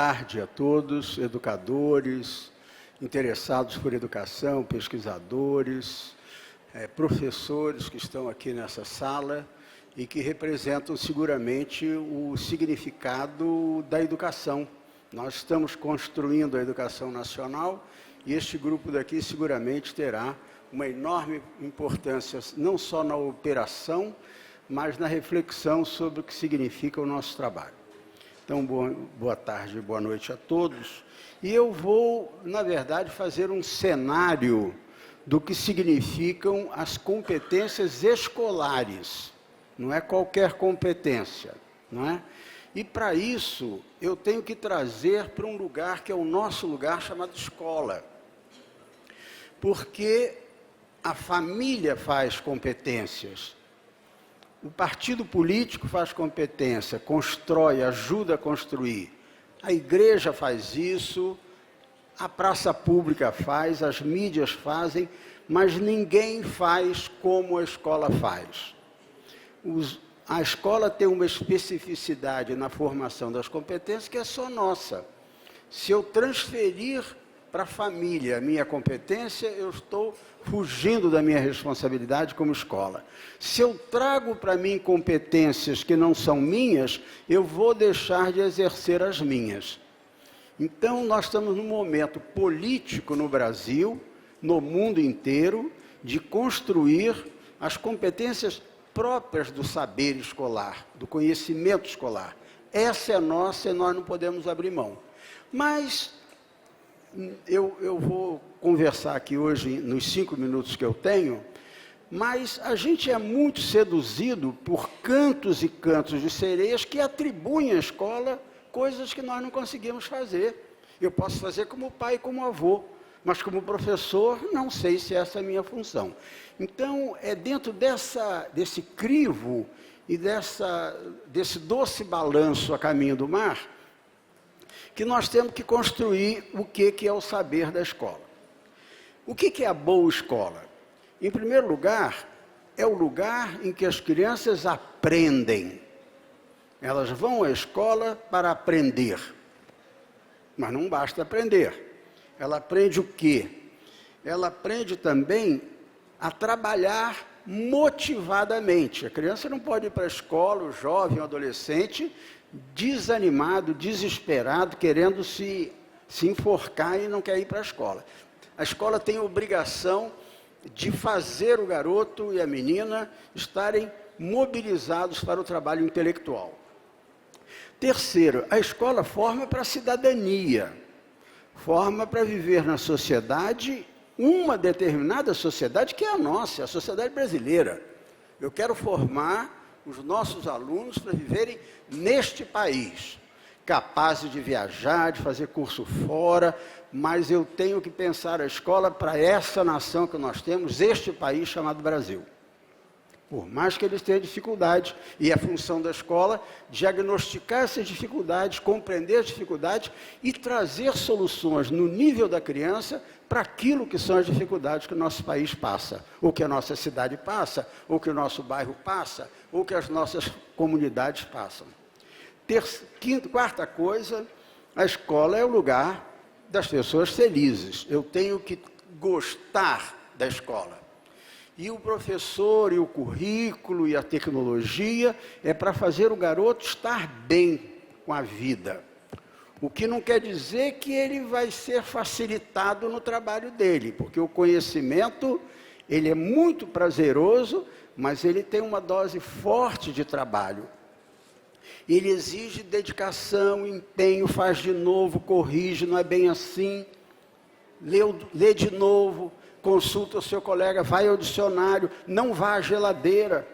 tarde a todos, educadores, interessados por educação, pesquisadores, professores que estão aqui nessa sala e que representam seguramente o significado da educação. Nós estamos construindo a educação nacional e este grupo daqui seguramente terá uma enorme importância, não só na operação, mas na reflexão sobre o que significa o nosso trabalho. Então, boa tarde, boa noite a todos. E eu vou, na verdade, fazer um cenário do que significam as competências escolares. Não é qualquer competência, não é? E, para isso, eu tenho que trazer para um lugar que é o nosso lugar, chamado escola. Porque a família faz competências. O partido político faz competência, constrói, ajuda a construir. A igreja faz isso, a praça pública faz, as mídias fazem, mas ninguém faz como a escola faz. A escola tem uma especificidade na formação das competências que é só nossa. Se eu transferir para a família a minha competência, eu estou fugindo da minha responsabilidade como escola. Se eu trago para mim competências que não são minhas, eu vou deixar de exercer as minhas. Então, nós estamos num momento político no Brasil, no mundo inteiro, de construir as competências próprias do saber escolar, do conhecimento escolar. Essa é nossa e nós não podemos abrir mão. Mas eu vou conversar aqui hoje, nos 5 minutos que eu tenho, mas a gente é muito seduzido por cantos e cantos de sereias que atribuem à escola coisas que nós não conseguimos fazer. Eu posso fazer como pai e como avô, mas como professor, não sei se essa é a minha função. Então, é dentro desse crivo e desse doce balanço a caminho do mar, que nós temos que construir o que é o saber da escola. O que é a boa escola? Em primeiro lugar, é o lugar em que as crianças aprendem. Elas vão à escola para aprender. Mas não basta aprender. Ela aprende o quê? Ela aprende também a trabalhar motivadamente. A criança não pode ir para a escola, o jovem, o adolescente, desanimado, desesperado, querendo se enforcar e não quer ir para a escola. A escola tem a obrigação de fazer o garoto e a menina estarem mobilizados para o trabalho intelectual. Terceiro, a escola forma para a cidadania, forma para viver na sociedade, uma determinada sociedade que é a nossa, a sociedade brasileira. Eu quero formar os nossos alunos para viverem neste país, capazes de viajar, de fazer curso fora, mas eu tenho que pensar a escola para essa nação que nós temos, este país chamado Brasil. Por mais que eles tenham dificuldades, e é função da escola diagnosticar essas dificuldades, compreender as dificuldades e trazer soluções no nível da criança para aquilo que são as dificuldades que o nosso país passa, ou que a nossa cidade passa, ou que o nosso bairro passa, ou que as nossas comunidades passam. Quarta coisa, a escola é o lugar das pessoas felizes. Eu tenho que gostar da escola. E o professor, e o currículo, e a tecnologia é para fazer o garoto estar bem com a vida. O que não quer dizer que ele vai ser facilitado no trabalho dele, porque o conhecimento, ele é muito prazeroso, mas ele tem uma dose forte de trabalho. Ele exige dedicação, empenho, faz de novo, corrige, não é bem assim, lê de novo, consulta o seu colega, vai ao dicionário, não vá à geladeira,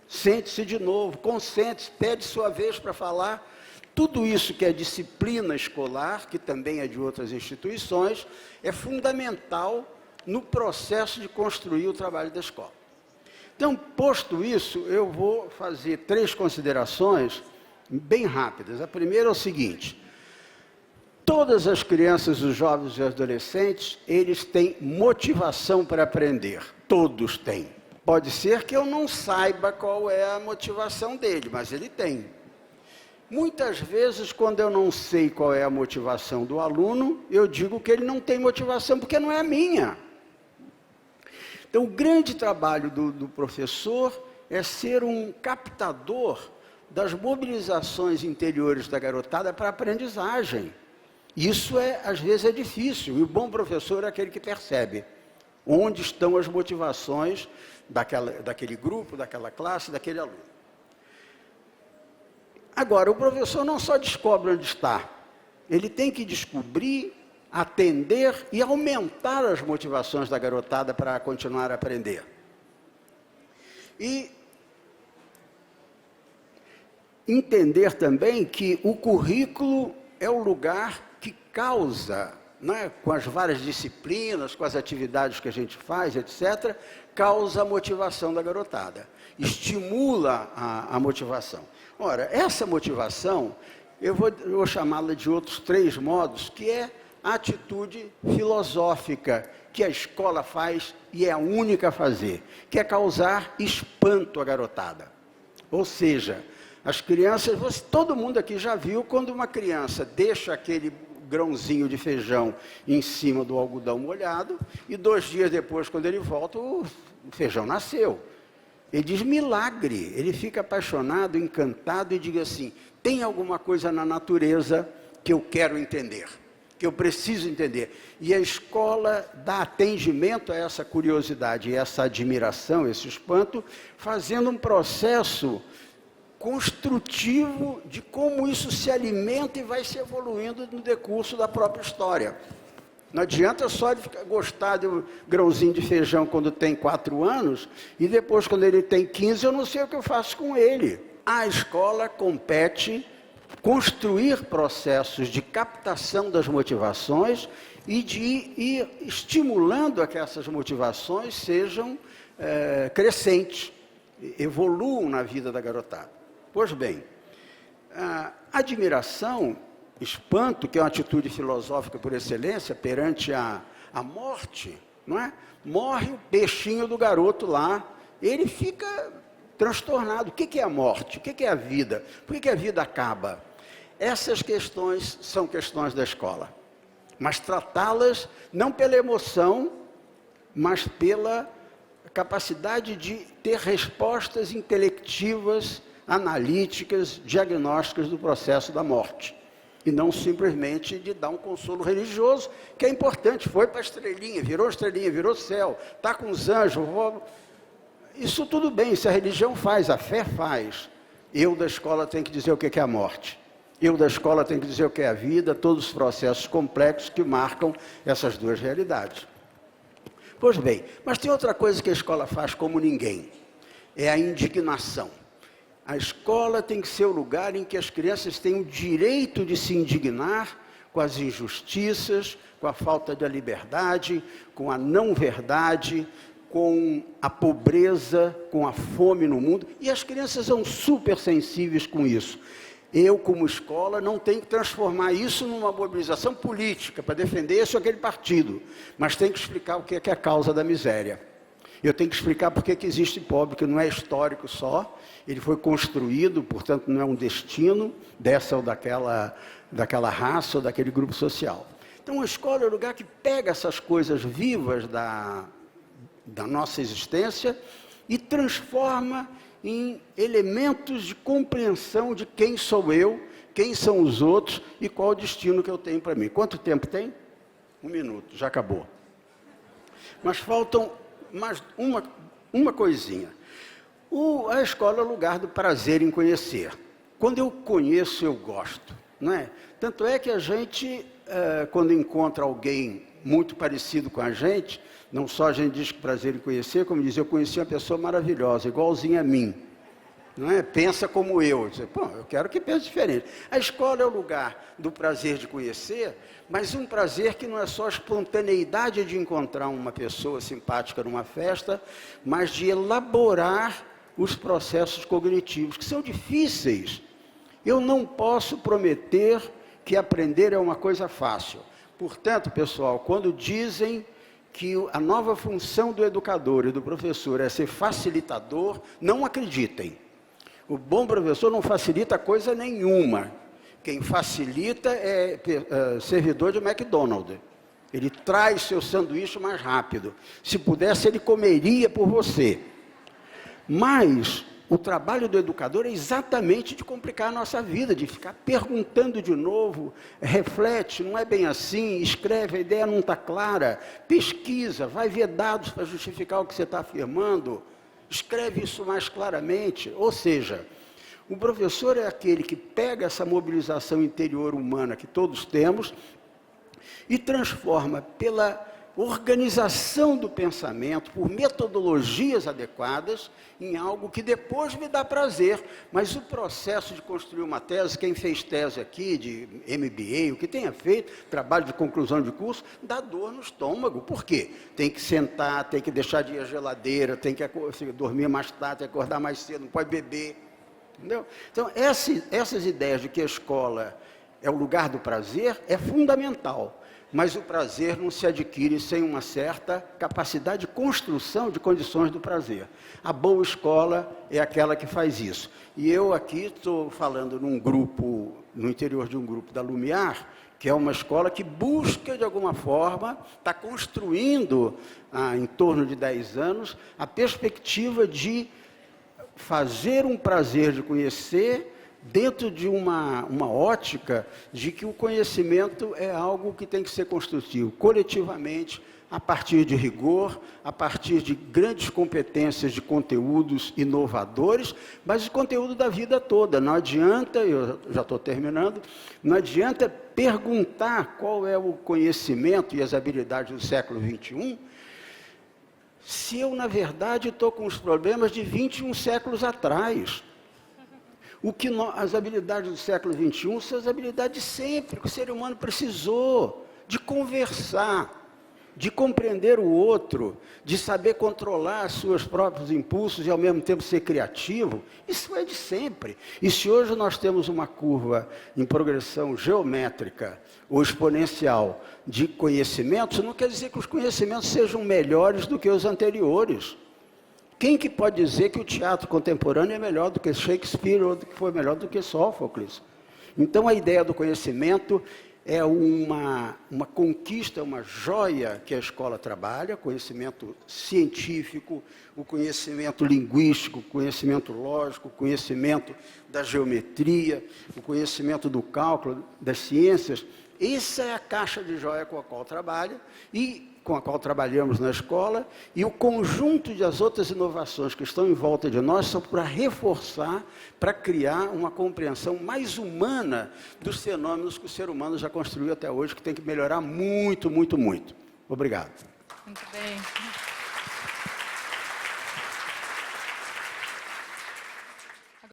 sente-se de novo, concentre-se, pede sua vez para falar. Tudo isso que é disciplina escolar, que também é de outras instituições, é fundamental no processo de construir o trabalho da escola. Então, posto isso, eu vou fazer 3 considerações bem rápidas. A primeira é o seguinte: todas as crianças, os jovens e os adolescentes, eles têm motivação para aprender. Todos têm. Pode ser que eu não saiba qual é a motivação dele, mas ele tem. Muitas vezes, quando eu não sei qual é a motivação do aluno, eu digo que ele não tem motivação, porque não é a minha. Então, o grande trabalho do professor é ser um captador das mobilizações interiores da garotada para a aprendizagem. Isso, às vezes, é difícil, e o bom professor é aquele que percebe onde estão as motivações daquele grupo, daquela classe, daquele aluno. Agora, o professor não só descobre onde está, ele tem que descobrir, atender e aumentar as motivações da garotada para continuar a aprender. E entender também que o currículo é o lugar que causa, né, com as várias disciplinas, com as atividades que a gente faz, etc., causa a motivação da garotada, estimula a motivação. Ora, essa motivação, eu vou chamá-la de outros 3 modos, que é a atitude filosófica que a escola faz e é a única a fazer, que é causar espanto à garotada. Ou seja, as crianças, todo mundo aqui já viu quando uma criança deixa aquele grãozinho de feijão em cima do algodão molhado e 2 dias depois, quando ele volta, o feijão nasceu. Ele diz milagre, ele fica apaixonado, encantado e diz assim, tem alguma coisa na natureza que eu quero entender, que eu preciso entender. E a escola dá atendimento a essa curiosidade, essa admiração, esse espanto, fazendo um processo construtivo de como isso se alimenta e vai se evoluindo no decurso da própria história. Não adianta só ele gostar do grãozinho de feijão quando tem 4 anos, e depois, quando ele tem 15, eu não sei o que eu faço com ele. A escola compete construir processos de captação das motivações e de ir estimulando a que essas motivações sejam crescentes, evoluam na vida da garotada. Pois bem, a admiração, espanto, que é uma atitude filosófica por excelência, perante a morte, não é? Morre o peixinho do garoto lá, ele fica transtornado. O que é a morte? O que é a vida? Por que a vida acaba? Essas questões são questões da escola, mas tratá-las não pela emoção, mas pela capacidade de ter respostas intelectivas, analíticas, diagnósticas do processo da morte. E não simplesmente de dar um consolo religioso, que é importante, foi para a estrelinha, virou céu, está com os anjos. Isso tudo bem, isso a religião faz, a fé faz. Eu da escola tenho que dizer o que é a morte. Eu da escola tenho que dizer o que é a vida, todos os processos complexos que marcam essas 2 realidades. Pois bem, mas tem outra coisa que a escola faz como ninguém, é a indignação. A escola tem que ser o lugar em que as crianças têm o direito de se indignar com as injustiças, com a falta de liberdade, com a não-verdade, com a pobreza, com a fome no mundo. E as crianças são super sensíveis com isso. Eu, como escola, não tenho que transformar isso numa mobilização política para defender esse ou aquele partido, mas tenho que explicar o que é a causa da miséria. Eu tenho que explicar por que existe pobre, que não é histórico só, ele foi construído, portanto não é um destino dessa ou daquela raça ou daquele grupo social. Então a escola é o lugar que pega essas coisas vivas da nossa existência e transforma em elementos de compreensão de quem sou eu, quem são os outros e qual o destino que eu tenho para mim. Quanto tempo tem? 1 minuto, já acabou. Mas faltam mais uma coisinha. A escola é o lugar do prazer em conhecer. Quando eu conheço, eu gosto, não é? Tanto é que a gente, quando encontra alguém muito parecido com a gente, não só a gente diz que prazer em conhecer, como diz, eu conheci uma pessoa maravilhosa, igualzinha a mim. Não é? Pensa como eu. Pô, eu quero que pense diferente. A escola é o lugar do prazer de conhecer, mas um prazer que não é só a espontaneidade de encontrar uma pessoa simpática numa festa, mas de elaborar os processos cognitivos, que são difíceis. Eu não posso prometer que aprender é uma coisa fácil. Portanto, pessoal, quando dizem que a nova função do educador e do professor é ser facilitador, não acreditem. O bom professor não facilita coisa nenhuma. Quem facilita é servidor de McDonald's. Ele traz seu sanduíche mais rápido. Se pudesse, ele comeria por você. Mas o trabalho do educador é exatamente de complicar a nossa vida, de ficar perguntando de novo, reflete, não é bem assim, escreve, a ideia não está clara, pesquisa, vai ver dados para justificar o que você está afirmando, escreve isso mais claramente. Ou seja, o professor é aquele que pega essa mobilização interior humana que todos temos e transforma pela organização do pensamento, por metodologias adequadas, em algo que depois me dá prazer. Mas o processo de construir uma tese, quem fez tese aqui, de MBA, o que tenha feito, trabalho de conclusão de curso, dá dor no estômago. Por quê? Tem que sentar, tem que deixar de ir à geladeira, tem que dormir mais tarde, tem que acordar mais cedo, não pode beber. Entendeu? Então, essas ideias de que a escola é o lugar do prazer é fundamental. Mas o prazer não se adquire sem uma certa capacidade de construção de condições do prazer. A boa escola é aquela que faz isso. E eu aqui estou falando num grupo, no interior de um grupo da Lumiar, que é uma escola que busca, de alguma forma, está construindo, em torno de 10 anos, a perspectiva de fazer um prazer de conhecer dentro de uma ótica de que o conhecimento é algo que tem que ser construtivo coletivamente, a partir de rigor, a partir de grandes competências de conteúdos inovadores, mas de conteúdo da vida toda. Não adianta, eu já estou terminando, não adianta perguntar qual é o conhecimento e as habilidades do século XXI, se eu, na verdade, estou com os problemas de 21 séculos atrás. As habilidades do século XXI são as habilidades de sempre, que o ser humano precisou, de conversar, de compreender o outro, de saber controlar seus próprios impulsos e ao mesmo tempo ser criativo. Isso é de sempre. E se hoje nós temos uma curva em progressão geométrica ou exponencial de conhecimentos, não quer dizer que os conhecimentos sejam melhores do que os anteriores. Quem que pode dizer que o teatro contemporâneo é melhor do que Shakespeare ou que foi melhor do que Sófocles? Então, a ideia do conhecimento é uma conquista, uma joia que a escola trabalha, conhecimento científico, o conhecimento linguístico, o conhecimento lógico, o conhecimento da geometria, o conhecimento do cálculo, das ciências. Essa é a caixa de joia com a qual trabalha e com a qual trabalhamos na escola, e o conjunto das outras inovações que estão em volta de nós são para reforçar, para criar uma compreensão mais humana dos fenômenos que o ser humano já construiu até hoje, que tem que melhorar muito, muito, muito. Obrigado. Muito bem.